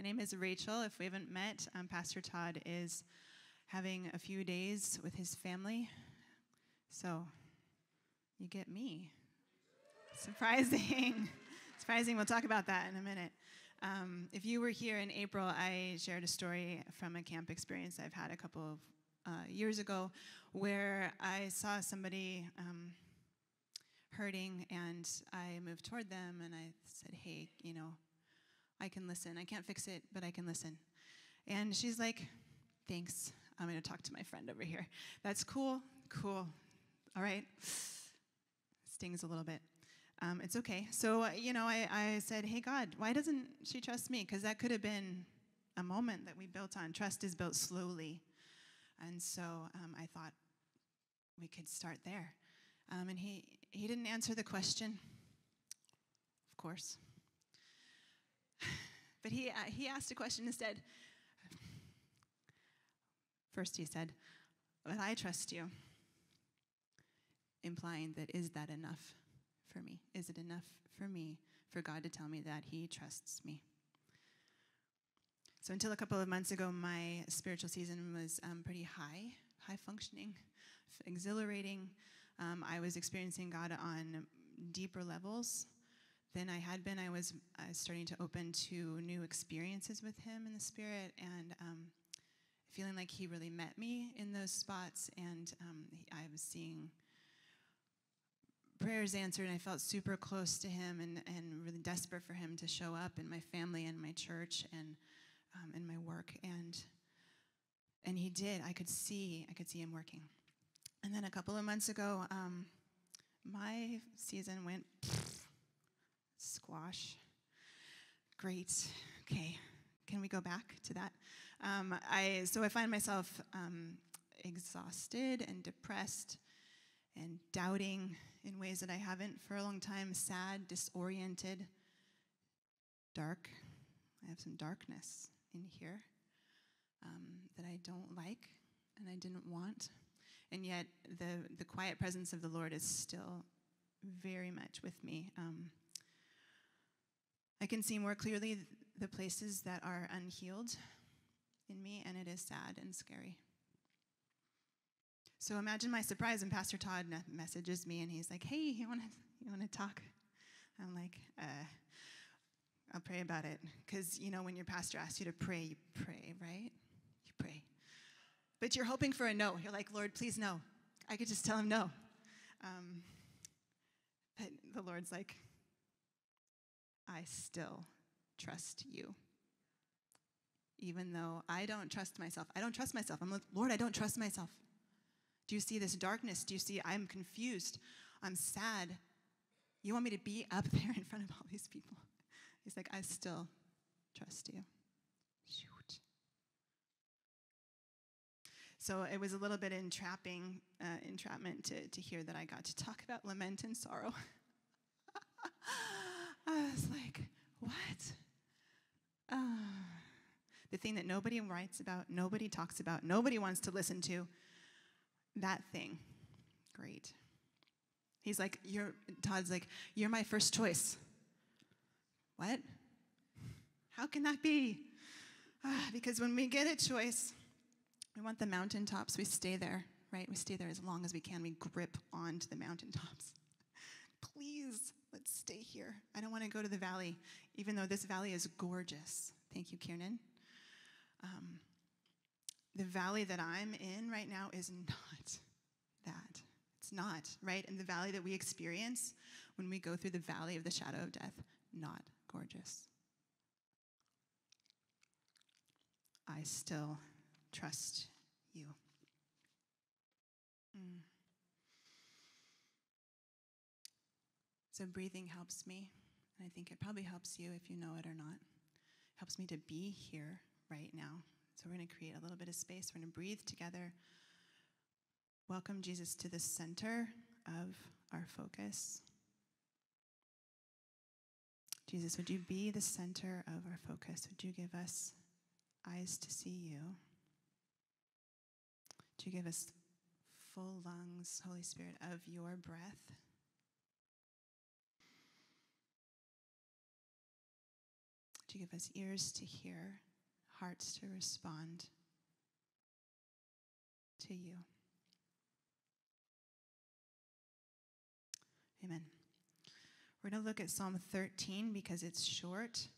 name is Rachel. If we haven't met, Pastor Todd is having a few days with his family. So you get me. Surprising. Surprising. We'll talk about that in a minute. If you were here in April, I shared a story from a camp experience I've had a couple of years ago where I saw somebody hurting, and I moved toward them, and I said, hey, I can listen. I can't fix it, but I can listen. And she's like, thanks. I'm going to talk to my friend over here. That's cool. Cool. All right. Stings a little bit. It's okay. So, I said, hey, God, why doesn't she trust me? Because that could have been a moment that we built on. Trust is built slowly. And so I thought we could start there. And he didn't answer the question, of course. But he asked a question instead. First he said, but I trust you, implying that is that enough for me? Is it enough for me for God to tell me that he trusts me? So until a couple of months ago, my spiritual season was pretty high functioning, exhilarating. I was experiencing God on deeper levels than I had been. I was starting to open to new experiences with him in the Spirit, and feeling like he really met me in those spots. And I was seeing prayers answered, and I felt super close to him and really desperate for him to show up in my family and my church and in my work. And he did. I could see him working. And then a couple of months ago, my season went squash. Great. Okay. Can we go back to that? So I find myself exhausted and depressed and doubting in ways that I haven't for a long time, sad, disoriented, dark. I have some darkness in here that I don't like and I didn't want. And yet the quiet presence of the Lord is still very much with me. I can see more clearly the places that are unhealed in me, and it is sad and scary. So imagine my surprise when Pastor Todd messages me, and he's like, hey, you want to talk? I'm like, I'll pray about it. Because, when your pastor asks you to pray, you pray, right? You pray. But you're hoping for a no. You're like, Lord, please no. I could just tell him no. But the Lord's like, I still trust you. Even though I don't trust myself. I don't trust myself. I'm like, Lord, I don't trust myself. Do you see this darkness? Do you see I'm confused? I'm sad. You want me to be up there in front of all these people? He's like, I still trust you. Shoot. So it was a little bit entrapment to hear that I got to talk about lament and sorrow. I was like, what? The thing that nobody writes about, nobody talks about, nobody wants to listen to, that thing. Great. He's like, Todd's like, you're my first choice. What? How can that be? Because when we get a choice, we want the mountaintops. We stay there, right? We stay there as long as we can. We grip onto the mountaintops. Please, let's stay here. I don't want to go to the valley, even though this valley is gorgeous. Thank you, Kiernan. The valley that I'm in right now is not that. It's not, right? And the valley that we experience when we go through the valley of the shadow of death, not gorgeous. I still trust you. So breathing helps me, and I think it probably helps you if you know it or not. It helps me to be here right now. So we're going to create a little bit of space. We're going to breathe together. Welcome Jesus to the center of our focus. Jesus, would you be the center of our focus? Would you give us eyes to see you? Would you give us full lungs, Holy Spirit, of your breath? Would you give us ears to hear, hearts to respond to you. Amen. We're going to look at Psalm 13 because it's short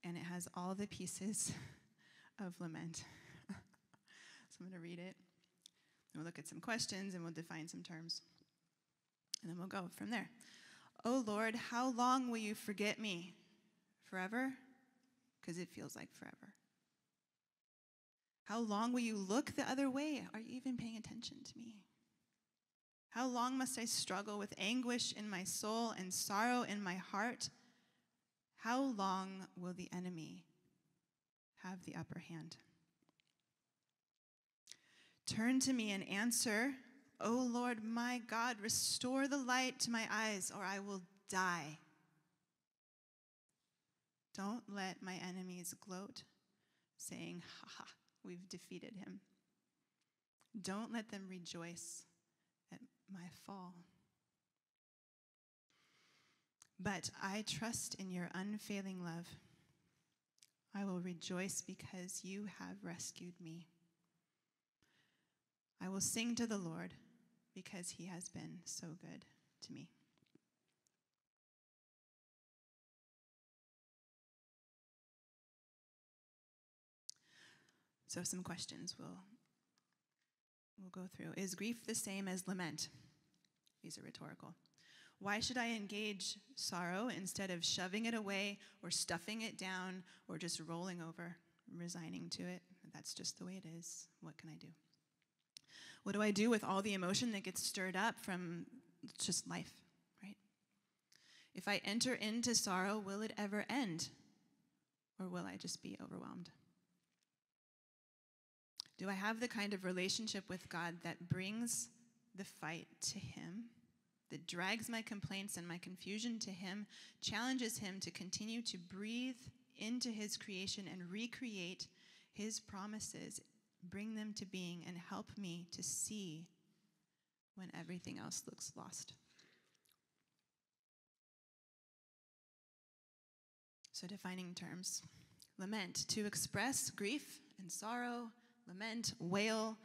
and it has all the pieces of lament. So I'm going to read it. And we'll look at some questions and we'll define some terms. And then we'll go from there. Oh Lord, how long will you forget me? Forever? Because it feels like forever. How long will you look the other way? Are you even paying attention to me? How long must I struggle with anguish in my soul and sorrow in my heart? How long will the enemy have the upper hand? Turn to me and answer, O Lord my God, restore the light to my eyes, or I will die. Don't let my enemies gloat, saying, ha ha, we've defeated him. Don't let them rejoice at my fall. But I trust in your unfailing love. I will rejoice because you have rescued me. I will sing to the Lord because he has been so good to me. So some questions we'll go through. Is grief the same as lament? These are rhetorical. Why should I engage sorrow instead of shoving it away or stuffing it down or just rolling over, resigning to it? That's just the way it is. What can I do? What do I do with all the emotion that gets stirred up from just life, right? If I enter into sorrow, will it ever end? Or will I just be overwhelmed? Do I have the kind of relationship with God that brings the fight to him, that drags my complaints and my confusion to him, challenges him to continue to breathe into his creation and recreate his promises, bring them to being, and help me to see when everything else looks lost? So defining terms. Lament, to express grief and sorrow, lament, wail,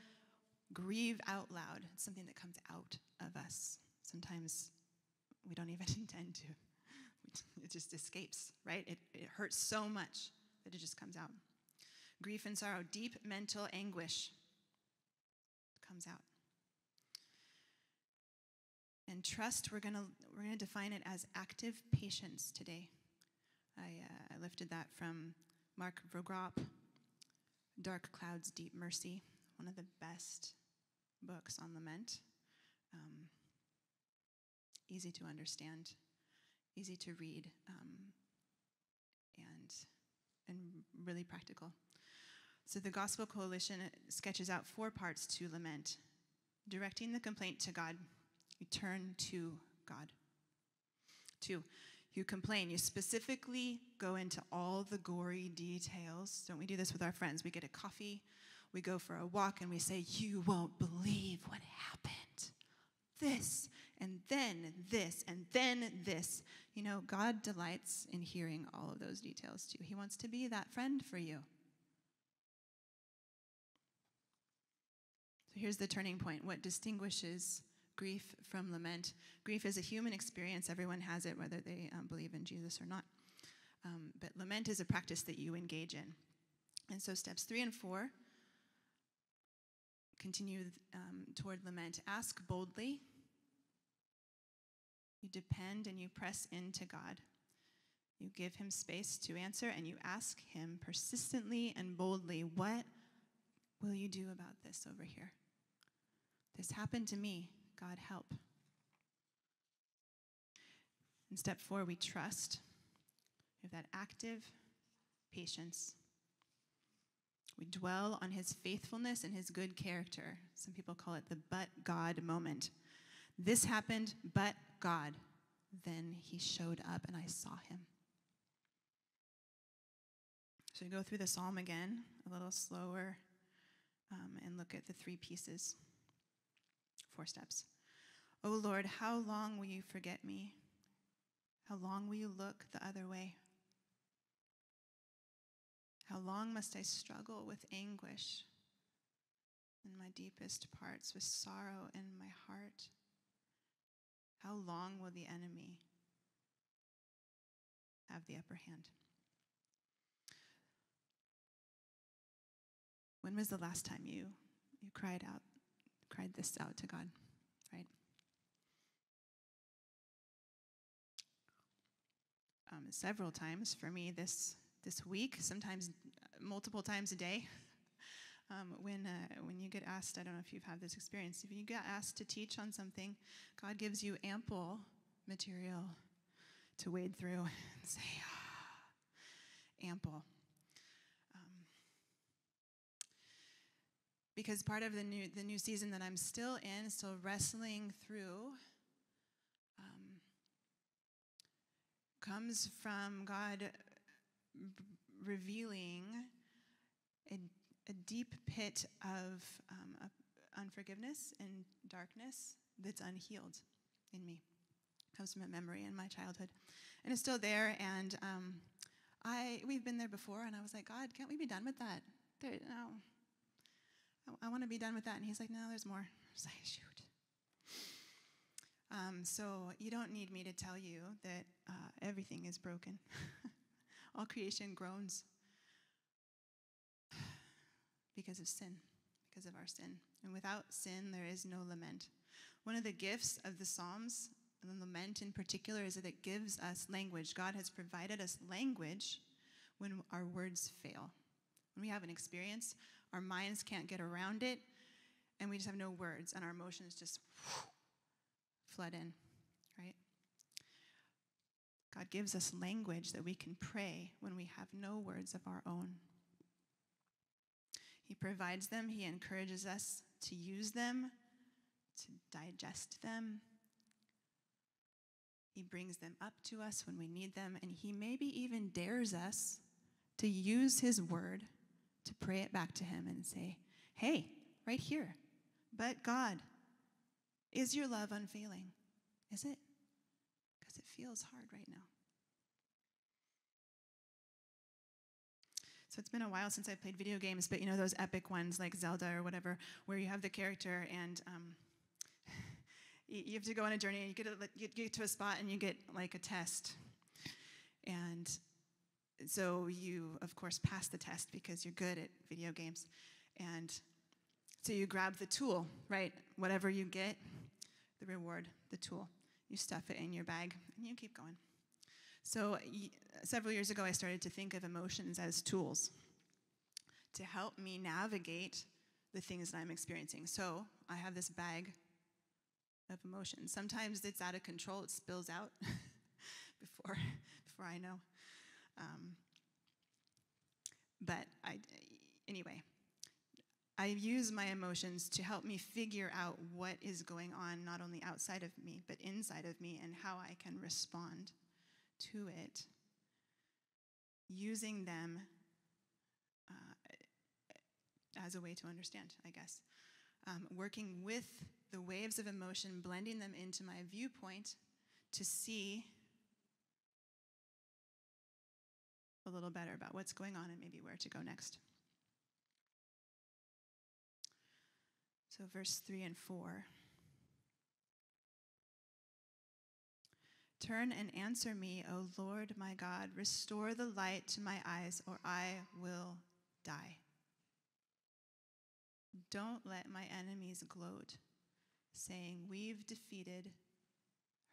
grieve out loud. It's something that comes out of us. Sometimes we don't even intend to. It just escapes, right? It hurts so much that it just comes out. Grief and sorrow, deep mental anguish comes out. And trust, we're gonna define it as active patience today. I lifted that from Mark Vrogrop, Dark Clouds, Deep Mercy, one of the best books on lament. Easy to understand, easy to read, and really practical. So the Gospel Coalition sketches out 4 parts to lament. Directing the complaint to God, you turn to God. 2, you complain. You specifically go into all the gory details. Don't we do this with our friends? We get a coffee, we go for a walk, and we say, you won't believe what happened. This, and then this, and then this. You know, God delights in hearing all of those details too. He wants to be that friend for you. So here's the turning point. What distinguishes grief from lament? Grief is a human experience. Everyone has it, whether they believe in Jesus or not. But lament is a practice that you engage in. And so steps 3 and 4 continue toward lament. Ask boldly. You depend and you press into God. You give him space to answer, and you ask him persistently and boldly, what will you do about this over here? This happened to me. God, help. In step 4, we trust. We have that active patience. We dwell on his faithfulness and his good character. Some people call it the but God moment. This happened, but God. Then he showed up and I saw him. So we go through the psalm again, a little slower, and look at the 3 pieces, 4 steps. Oh Lord, how long will you forget me? How long will you look the other way? How long must I struggle with anguish in my deepest parts, with sorrow in my heart? How long will the enemy have the upper hand? When was the last time you cried this out to God, right? Several times for me this week, sometimes multiple times a day. When you get asked, I don't know if you've had this experience, if you get asked to teach on something, God gives you ample material to wade through and say, ample. Because part of the new season that I'm still in, still wrestling through, comes from God revealing a deep pit of unforgiveness and darkness that's unhealed in me. Comes from a memory in my childhood, and it's still there. And we've been there before, and I was like, God, can't we be done with that? No, I want to be done with that. And He's like, no, there's more. I was like, shoot. So you don't need me to tell you that everything is broken. All creation groans because of sin, because of our sin. And without sin, there is no lament. One of the gifts of the Psalms, and the lament in particular, is that it gives us language. God has provided us language when our words fail. When we have an experience, our minds can't get around it, and we just have no words, and our emotions just flood in, right? God gives us language that we can pray when we have no words of our own. He provides them. He encourages us to use them, to digest them. He brings them up to us when we need them, and He maybe even dares us to use His word to pray it back to Him and say, hey, right here, but God, is your love unfailing? Is it? Because it feels hard right now. So it's been a while since I played video games, but you know those epic ones like Zelda or whatever, where you have the character and you have to go on a journey, and you get to a spot and you get like a test. And so you, of course, pass the test because you're good at video games. And so you grab the tool, right? Whatever you get, the reward, the tool. You stuff it in your bag, and you keep going. So several years ago, I started to think of emotions as tools to help me navigate the things that I'm experiencing. So I have this bag of emotions. Sometimes it's out of control. It spills out before I know. But anyway, I use my emotions to help me figure out what is going on, not only outside of me, but inside of me, and how I can respond to it, using them as a way to understand, I guess. Working with the waves of emotion, blending them into my viewpoint to see a little better about what's going on and maybe where to go next. So verse 3 and 4. Turn and answer me, O Lord my God. Restore the light to my eyes, or I will die. Don't let my enemies gloat, saying, we've defeated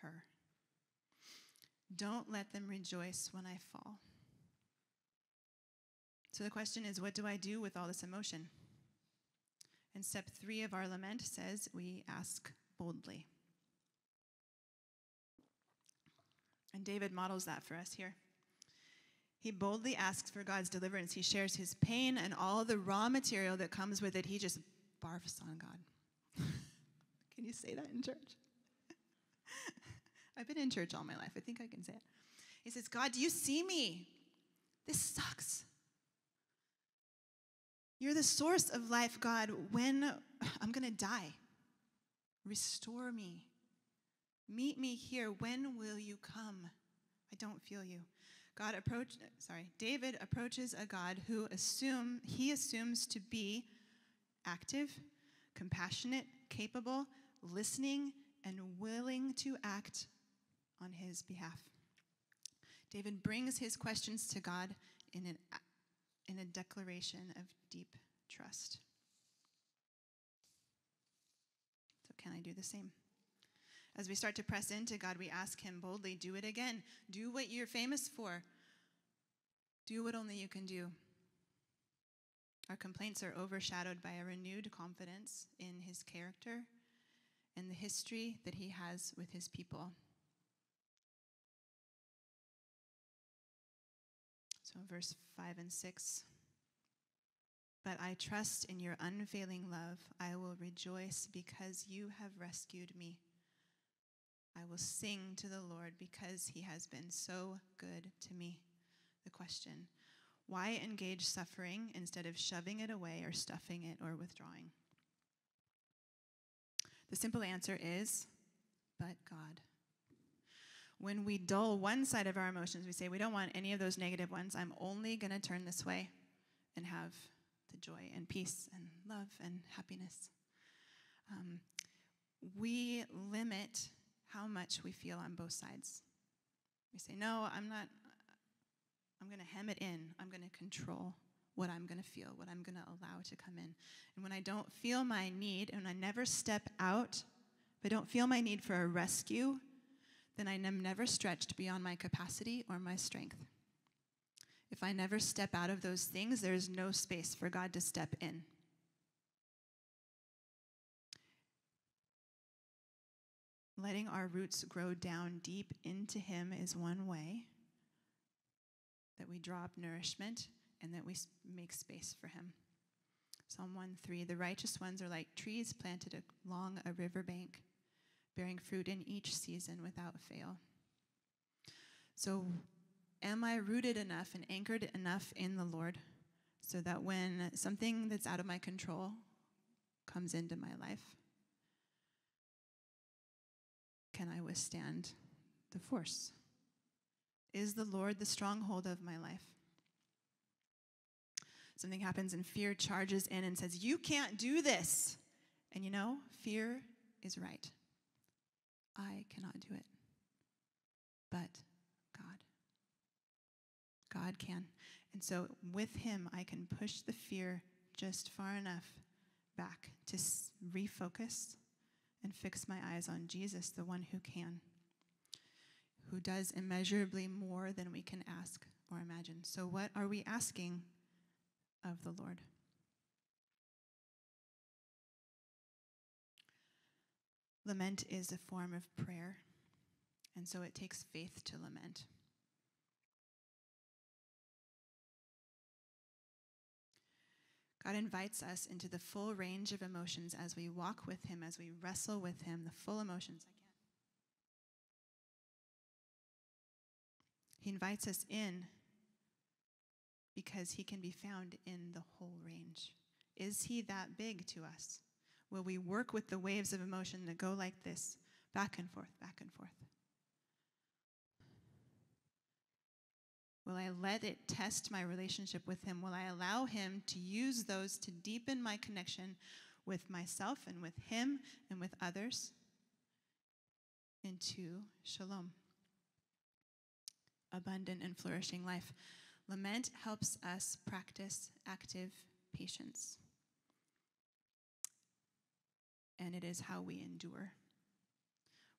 her. Don't let them rejoice when I fall. So the question is, what do I do with all this emotion? And step 3 of our lament says we ask boldly. And David models that for us here. He boldly asks for God's deliverance. He shares his pain and all the raw material that comes with it. He just barfs on God. Can you say that in church? I've been in church all my life. I think I can say it. He says, God, do you see me? This sucks. You're the source of life, God. When I'm going to die, restore me. Meet me here. When will you come? I don't feel you. David approaches a God who he assumes to be active, compassionate, capable, listening, and willing to act on his behalf. David brings his questions to God in a declaration of deep trust. So can I do the same? As we start to press into God, we ask him boldly, do it again. Do what you're famous for. Do what only you can do. Our complaints are overshadowed by a renewed confidence in his character and the history that he has with his people. So verse 5 and 6. But I trust in your unfailing love. I will rejoice because you have rescued me. I will sing to the Lord because he has been so good to me. The question, why engage suffering instead of shoving it away or stuffing it or withdrawing? The simple answer is, but God. When we dull one side of our emotions, we say, we don't want any of those negative ones. I'm only going to turn this way and have the joy and peace and love and happiness. We limit how much we feel on both sides. We say, no, I'm going to hem it in. I'm going to control what I'm going to feel, what I'm going to allow to come in. And when I don't feel my need, and I never step out, if I don't feel my need for a rescue, then I am never stretched beyond my capacity or my strength. If I never step out of those things, there's no space for God to step in. Letting our roots grow down deep into him is one way that we draw up nourishment and that we make space for him. Psalm 1:3, the righteous ones are like trees planted along a riverbank, bearing fruit in each season without fail. So am I rooted enough and anchored enough in the Lord so that when something that's out of my control comes into my life, can I withstand the force? Is the Lord the stronghold of my life? Something happens and fear charges in and says, you can't do this. And you know, fear is right. I cannot do it. But God can. And so with him, I can push the fear just far enough back to refocus and fix my eyes on Jesus, the one who can, who does immeasurably more than we can ask or imagine. So what are we asking of the Lord? Lament is a form of prayer, and so it takes faith to lament. God invites us into the full range of emotions as we walk with him, as we wrestle with him, the full emotions. He invites us in because he can be found in the whole range. Is he that big to us? Will we work with the waves of emotion that go like this, back and forth, back and forth? Will I let it test my relationship with him? Will I allow him to use those to deepen my connection with myself and with him and with others into shalom, abundant and flourishing life? Lament helps us practice active patience. And it is how we endure.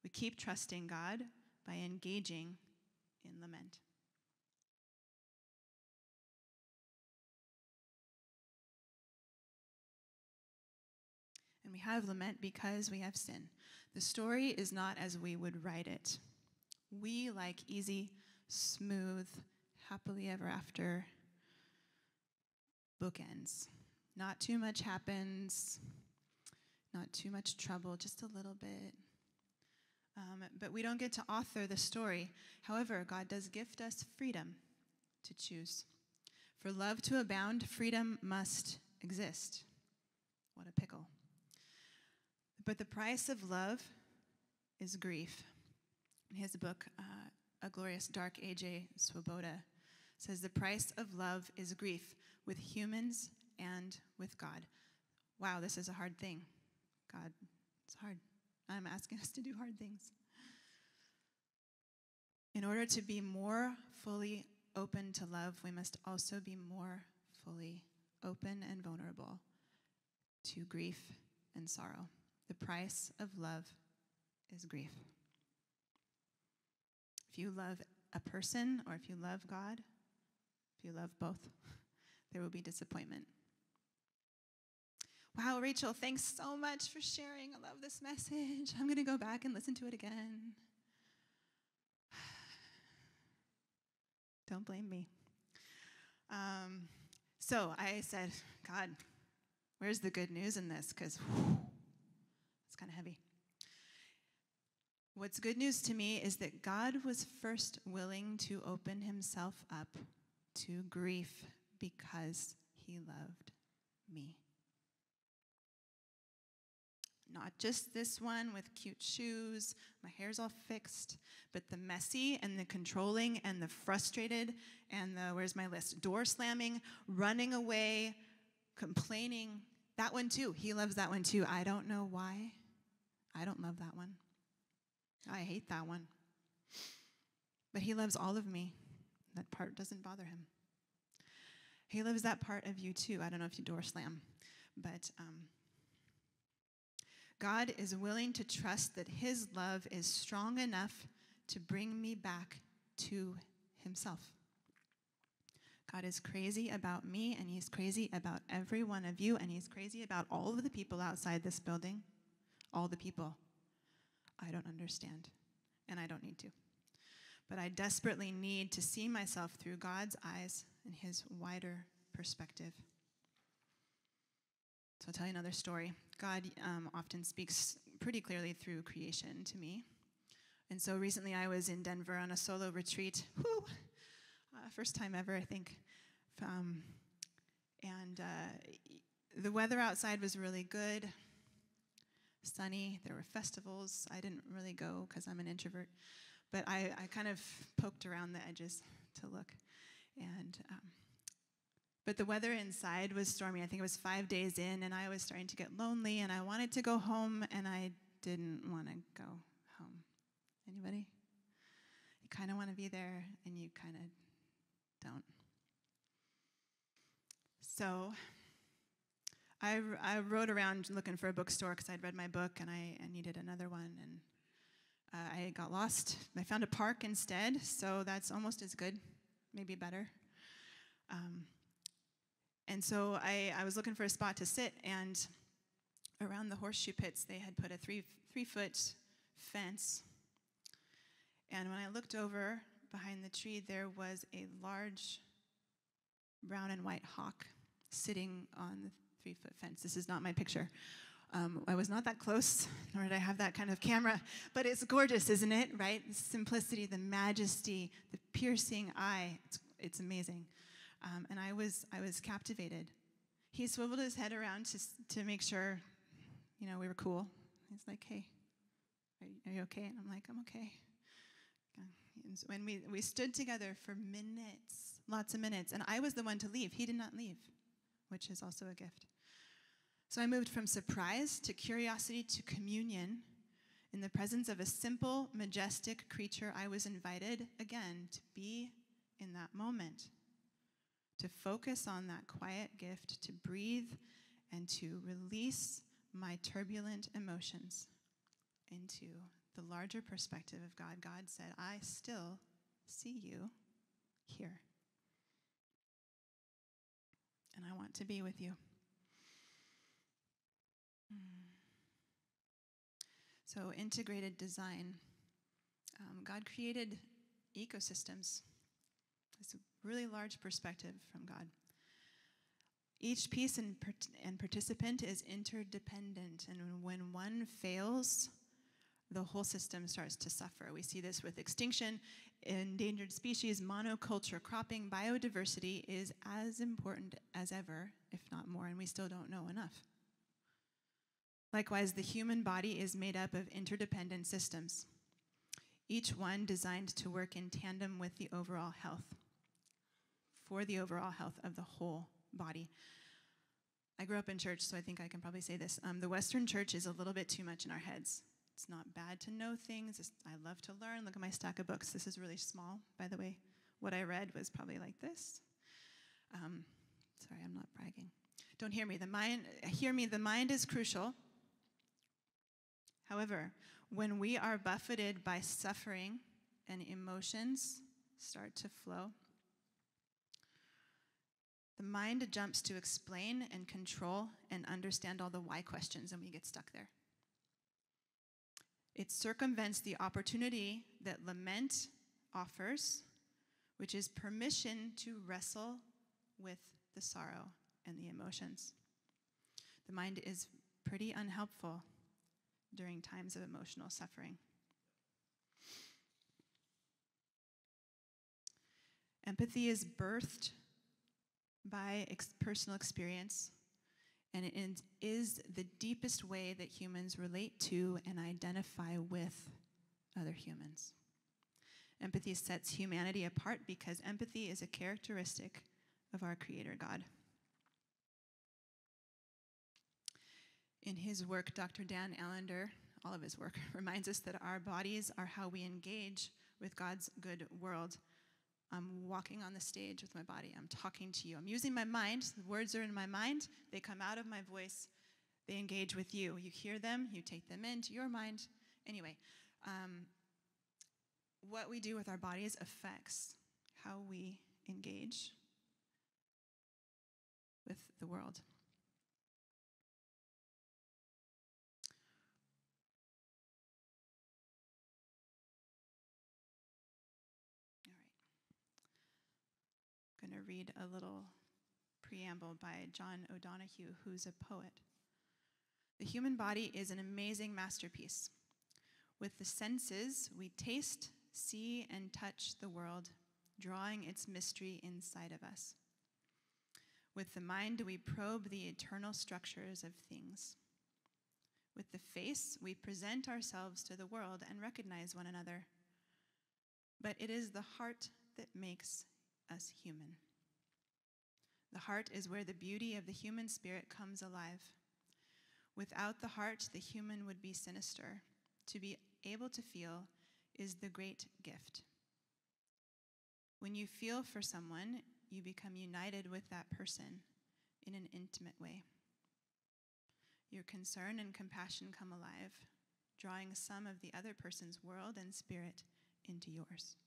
We keep trusting God by engaging in lament. And we have lament because we have sin. The story is not as we would write it. We like easy, smooth, happily ever after bookends. Not too much happens, not too much trouble, just a little bit. But we don't get to author the story. However, God does gift us freedom to choose. For love to abound, freedom must exist. What a pickle. But the price of love is grief. In his book, A Glorious Dark, A.J. Swoboda It says the price of love is grief with humans and with God. Wow, this is a hard thing. God, it's hard. I'm asking us to do hard things. In order to be more fully open to love, we must also be more fully open and vulnerable to grief and sorrow. The price of love is grief. If you love a person or if you love God, if you love both, there will be disappointment. Wow, Rachel, thanks so much for sharing. I love this message. I'm going to go back and listen to it again. Don't blame me. So I said, God, where's the good news in this? Because it's kind of heavy. What's good news to me is that God was first willing to open himself up to grief because he loved me. Not just this one with cute shoes, my hair's all fixed, but the messy and the controlling and the frustrated and the, where's my list? Door slamming, running away, complaining. That one too. He loves that one too. I don't know why. I don't love that one. I hate that one. But he loves all of me. That part doesn't bother him. He loves that part of you too. I don't know if you door slam, but God is willing to trust that his love is strong enough to bring me back to himself. God is crazy about me, and he's crazy about every one of you, and he's crazy about all of the people outside this building. All the people. I don't understand, and I don't need to. But I desperately need to see myself through God's eyes and his wider perspective. So I'll tell you another story. God often speaks pretty clearly through creation to me. And so recently I was in Denver on a solo retreat. Woo! First time ever, I think. The weather outside was really good. Sunny. There were festivals. I didn't really go because I'm an introvert. But I kind of poked around the edges to look. But the weather inside was stormy. I think it was 5 days in, and I was starting to get lonely, and I wanted to go home, and I didn't want to go home. Anybody? You kind of want to be there, and you kind of don't. So I rode around looking for a bookstore because I'd read my book, and I needed another one, and I got lost. I found a park instead, so that's almost as good, maybe better. And so I was looking for a spot to sit, and around the horseshoe pits, they had put a 3-foot fence. And when I looked over behind the tree, there was a large brown and white hawk sitting on the 3-foot fence. This is not my picture. I was not that close, nor did I have that kind of camera, but it's gorgeous, isn't it, right? The simplicity, the majesty, the piercing eye, it's amazing. And I was captivated. He swiveled his head around to make sure, we were cool. He's like, hey, are you okay? And I'm like, I'm okay. And we stood together for minutes, lots of minutes, and I was the one to leave. He did not leave, which is also a gift. So I moved from surprise to curiosity to communion. In the presence of a simple, majestic creature, I was invited again to be in that moment, to focus on that quiet gift, to breathe and to release my turbulent emotions into the larger perspective of God. God said, I still see you here, and I want to be with you. So integrated design. God created ecosystems. It's a really large perspective from God. Each piece and participant is interdependent, and when one fails, the whole system starts to suffer. We see this with extinction, endangered species, monoculture, cropping. Biodiversity is as important as ever, if not more, and we still don't know enough. Likewise, the human body is made up of interdependent systems, each one designed to work in tandem with the overall health. for the overall health of the whole body. I grew up in church, so I think I can probably say this. The Western church is a little bit too much in our heads. It's not bad to know things. I love to learn. Look at my stack of books. This is really small, by the way. What I read was probably like this. Sorry, I'm not bragging. Don't hear me. The mind is crucial. However, when we are buffeted by suffering and emotions start to flow, the mind jumps to explain and control and understand all the why questions, and we get stuck there. It circumvents the opportunity that lament offers, which is permission to wrestle with the sorrow and the emotions. The mind is pretty unhelpful during times of emotional suffering. Empathy is birthed by personal experience, and it is the deepest way that humans relate to and identify with other humans. Empathy sets humanity apart because empathy is a characteristic of our Creator God. In his work, Dr. Dan Allender, all of his work, reminds us that our bodies are how we engage with God's good world. I'm walking on the stage with my body. I'm talking to you. I'm using my mind. The words are in my mind. They come out of my voice. They engage with you. You hear them. You take them into your mind. Anyway, what we do with our bodies affects how we engage with the world. I'm going to read a little preamble by John O'Donohue, who's a poet. The human body is an amazing masterpiece. With the senses, we taste, see, and touch the world, drawing its mystery inside of us. With the mind, we probe the eternal structures of things. With the face, we present ourselves to the world and recognize one another. But it is the heart that makes us human. The heart is where the beauty of the human spirit comes alive. Without the heart, the human would be sinister. To be able to feel is the great gift. When you feel for someone, you become united with that person in an intimate way. Your concern and compassion come alive, drawing some of the other person's world and spirit into yours.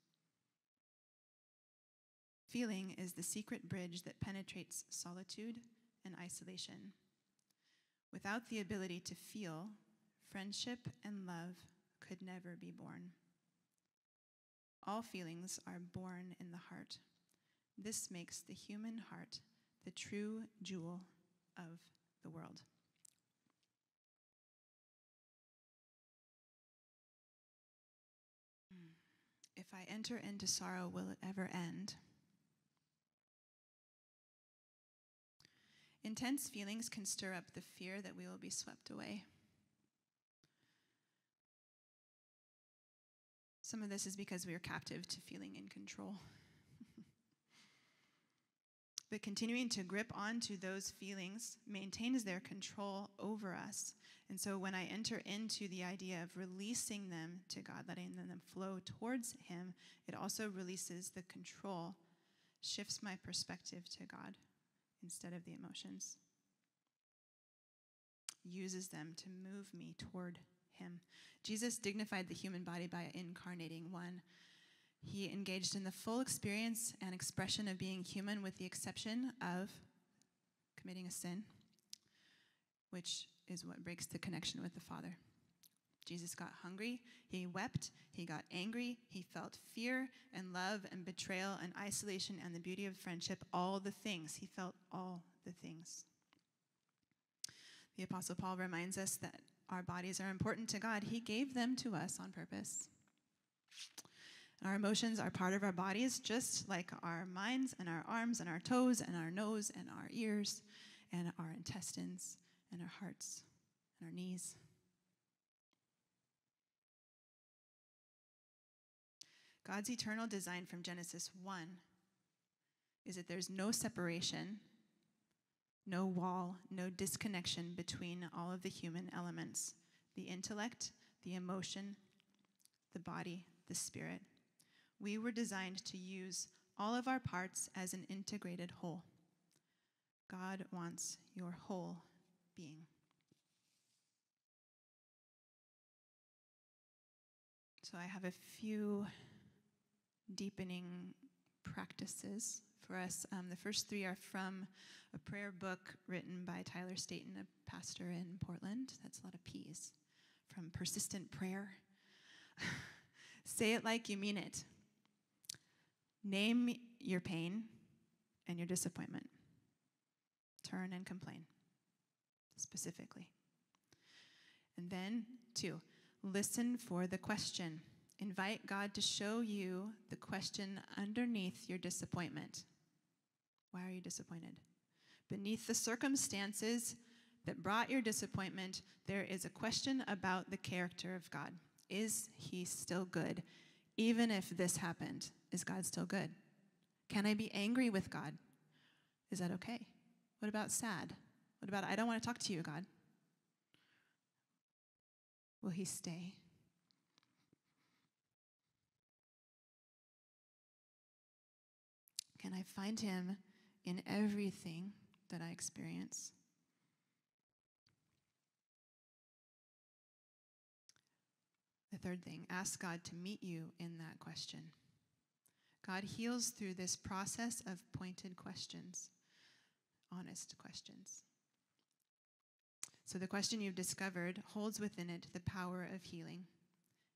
Feeling is the secret bridge that penetrates solitude and isolation. Without the ability to feel, friendship and love could never be born. All feelings are born in the heart. This makes the human heart the true jewel of the world. If I enter into sorrow, will it ever end? Intense feelings can stir up the fear that we will be swept away. Some of this is because we are captive to feeling in control. But continuing to grip onto those feelings maintains their control over us. And so when I enter into the idea of releasing them to God, letting them flow towards Him, it also releases the control, shifts my perspective to God instead of the emotions, uses them to move me toward Him. Jesus dignified the human body by incarnating one. He engaged in the full experience and expression of being human with the exception of committing a sin, which is what breaks the connection with the Father. Jesus got hungry, he wept, he got angry, he felt fear and love and betrayal and isolation and the beauty of friendship, all the things. He felt all the things. The Apostle Paul reminds us that our bodies are important to God. He gave them to us on purpose. Our emotions are part of our bodies, just like our minds and our arms and our toes and our nose and our ears and our intestines and our hearts and our knees. God's eternal design from Genesis 1 is that there's no separation, no wall, no disconnection between all of the human elements, the intellect, the emotion, the body, the spirit. We were designed to use all of our parts as an integrated whole. God wants your whole being. So I have a few deepening practices for us. The first three are from a prayer book written by Tyler Staton, a pastor in Portland. That's a lot of P's. From Persistent Prayer. Say it like you mean it. Name your pain and your disappointment. Turn and complain, specifically. And then, 2, listen for the question. Invite God to show you the question underneath your disappointment. Why are you disappointed? Beneath the circumstances that brought your disappointment, there is a question about the character of God. Is he still good? Even if this happened, is God still good? Can I be angry with God? Is that okay? What about sad? What about, I don't want to talk to you, God? Will he stay? Can I find him in everything that I experience? The third thing, ask God to meet you in that question. God heals through this process of pointed questions, honest questions. So the question you've discovered holds within it the power of healing.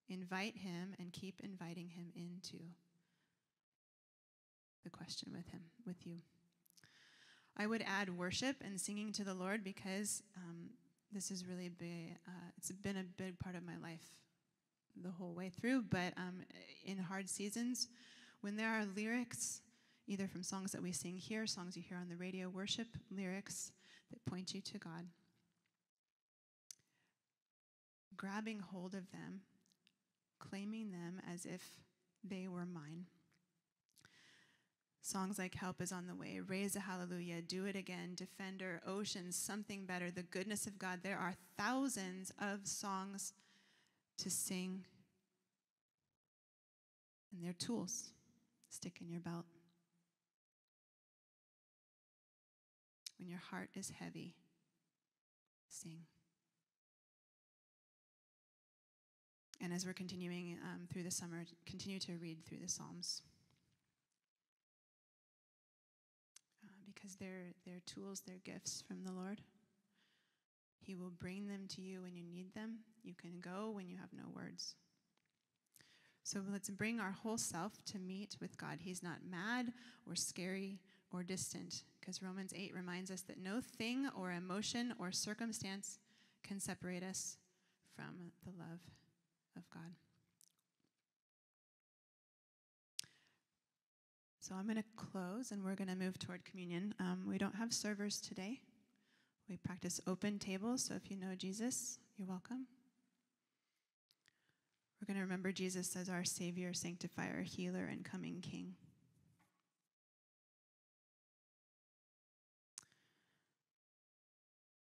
Invite him and keep inviting him into the question with you. I would add worship and singing to the Lord because this is really big. It's been a big part of my life the whole way through, but in hard seasons, when there are lyrics, either from songs that we sing here, songs you hear on the radio, worship lyrics that point you to God, grabbing hold of them, claiming them as if they were mine. Songs like Help Is on the Way, Raise a Hallelujah, Do It Again, Defender, Oceans, Something Better, The Goodness of God. There are thousands of songs to sing, and they're tools. Stick in your belt. When your heart is heavy, sing. And as we're continuing through the summer, continue to read through the Psalms. Because they're tools, they're gifts from the Lord. He will bring them to you when you need them. You can go when you have no words. So let's bring our whole self to meet with God. He's not mad or scary or distant, because Romans 8 reminds us that no thing or emotion or circumstance can separate us from the love of God. So I'm going to close, and we're going to move toward communion. We don't have servers today. We practice open tables, so if you know Jesus, you're welcome. We're going to remember Jesus as our Savior, Sanctifier, Healer, and coming King.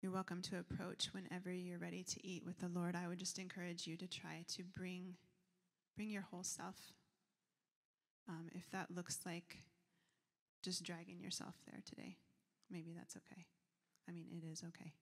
You're welcome to approach whenever you're ready to eat with the Lord. I would just encourage you to try to bring your whole self. If that looks like just dragging yourself there today, maybe that's okay. I mean, it is okay.